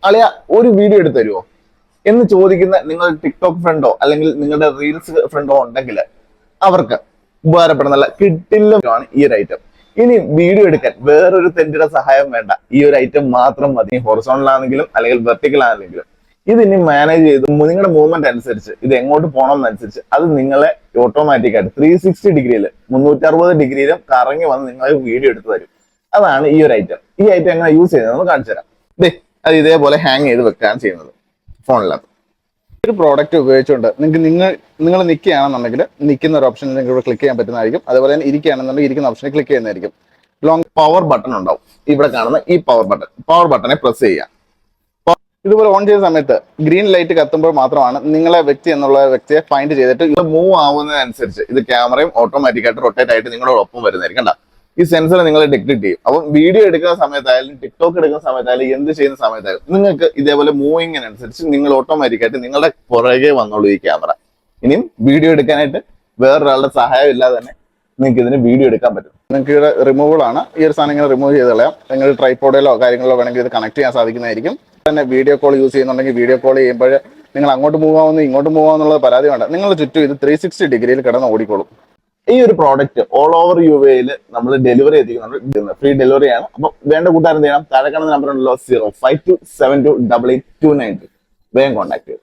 അളിയ ഒരു വീഡിയോ എടുത്ത് തരുമോ എന്ന് ചോദിക്കുന്ന നിങ്ങളുടെ ടിക്ടോക്ക് ഫ്രണ്ടോ അല്ലെങ്കിൽ നിങ്ങളുടെ റീൽസ് ഫ്രണ്ടോ ഉണ്ടെങ്കിൽ അവർക്ക് ഉപകാരപ്പെടുന്ന നല്ല കിട്ടില്ലാണ് ഈ ഒരു ഐറ്റം. ഇനി വീഡിയോ എടുക്കാൻ വേറൊരു തെണ്ടിയുടെ സഹായം വേണ്ട, ഈ ഒരു ഐറ്റം മാത്രം മതി. ഹൊറിസോണ്ടൽ ആണെങ്കിലും അല്ലെങ്കിൽ വെർട്ടിക്കൽ ആണെങ്കിലും ഇത് ഇനി മാനേജ് ചെയ്ത് നിങ്ങളുടെ മൂവ്മെന്റ് അനുസരിച്ച് ഇത് എങ്ങോട്ട് പോകണം എന്നനുസരിച്ച് അത് നിങ്ങളെ ഓട്ടോമാറ്റിക് ആയിട്ട് 360 ഡിഗ്രിയിൽ 360 ഡിഗ്രിയിലും കറങ്ങി വന്ന് നിങ്ങളെ വീഡിയോ എടുത്ത് തരും. അതാണ് ഈ ഒരു ഐറ്റം. ഈ ഐറ്റം എങ്ങനെ യൂസ് ചെയ്യുന്നത് കാണിച്ചു തരാം. അത് ഇതേപോലെ ഹാങ് ചെയ്ത് വെക്കാൻ ചെയ്യുന്നത് ഫോണിനകത്ത്. ഒരു പ്രോഡക്റ്റ് ഉപയോഗിച്ചുകൊണ്ട് നിങ്ങൾ നിൽക്കുകയാണെന്നുണ്ടെങ്കിൽ നിൽക്കുന്ന ഒരു ഓപ്ഷൻ നിങ്ങൾക്ക് ഇവിടെ ക്ലിക്ക് ചെയ്യാൻ പറ്റുന്നതായിരിക്കും. അതുപോലെ തന്നെ ഇരിക്കുകയാണെന്നുണ്ടെങ്കിൽ ഇരിക്കുന്ന ഓപ്ഷനിൽ ക്ലിക്ക് ചെയ്യുന്നതായിരിക്കും. ലോങ് പവർ ബട്ടൺ ഉണ്ടാവും. ഇവിടെ കാണുന്ന ഈ പവർ ബട്ടനെ പ്രസ് ചെയ്യുക. ഇതുപോലെ ഓൺ ചെയ്യുന്ന സമയത്ത് ഗ്രീൻ ലൈറ്റ് കത്തുമ്പോൾ മാത്രമാണ് നിങ്ങളെ വ്യക്തി എന്നുള്ള വ്യക്തിയെ ഫൈൻഡ് ചെയ്തിട്ട് ഇത് മൂവ് ആവുന്നതിനനുസരിച്ച് ഇത് ക്യാമറയും ഓട്ടോമാറ്റിക്കായിട്ട് റൊട്ടേറ്റ് ആയിട്ട് നിങ്ങളുടെ ഒപ്പം വരുന്നതായിരിക്കും. കണ്ട, ഈ സെൻസർ നിങ്ങളെ ഡിറ്റക്ട് ചെയ്യും. അപ്പം വീഡിയോ എടുക്കുന്ന സമയത്തായാലും ടിക്ടോക്ക് എടുക്കുന്ന സമയത്തായാലും എന്ത് ചെയ്യുന്ന സമയത്തായാലും നിങ്ങൾക്ക് ഇതേപോലെ മൂവിങ്ങിനനുസരിച്ച് നിങ്ങൾ ഓട്ടോമാറ്റിക്കായിട്ട് നിങ്ങളുടെ പുറകെ വന്നോളൂ ഈ ക്യാമറ. ഇനിയും വീഡിയോ എടുക്കാനായിട്ട് വേറൊരാളുടെ സഹായം ഇല്ലാതെ തന്നെ നിങ്ങൾക്ക് ഇതിന് വീഡിയോ എടുക്കാൻ പറ്റും. നിങ്ങൾക്ക് ഇവിടെ റിമൂവബിൾ ആണ്. ഈ ഒരു സാധനം ഇങ്ങനെ റിമൂവ് ചെയ്ത് കളയാം. നിങ്ങൾ ട്രൈപോഡിലോ കാര്യങ്ങളിലോ വേണമെങ്കിൽ ഇത് കണക്ട് ചെയ്യാൻ സാധിക്കുന്നതായിരിക്കും. തന്നെ വീഡിയോ കോൾ യൂസ് ചെയ്യുന്നുണ്ടെങ്കിൽ വീഡിയോ കോൾ ചെയ്യുമ്പോൾ നിങ്ങൾ അങ്ങോട്ട് മൂവ് ആവുന്നു ഇങ്ങോട്ട് മൂവ് ആവുന്നുള്ള പരാതി വേണ്ട. നിങ്ങളുടെ ചുറ്റും ഇത് 360 ഡിഗ്രിയിൽ കിടന്ന് ഓടിക്കോളും. ഈ ഒരു പ്രോഡക്റ്റ് ഓൾ ഓവർ UAE നമ്മൾ ഡെലിവറി എത്തിക്കുന്നുണ്ട്. ഫ്രീ ഡെലിവറി ആണ്. അപ്പം വേണ്ട കൂട്ടുകാരെന്ത് ചെയ്യണം? താഴെ കാണുന്ന നമ്പർ ഉണ്ടല്ലോ 0527288292. വേഗം കോൺടാക്ട് ചെയ്യും.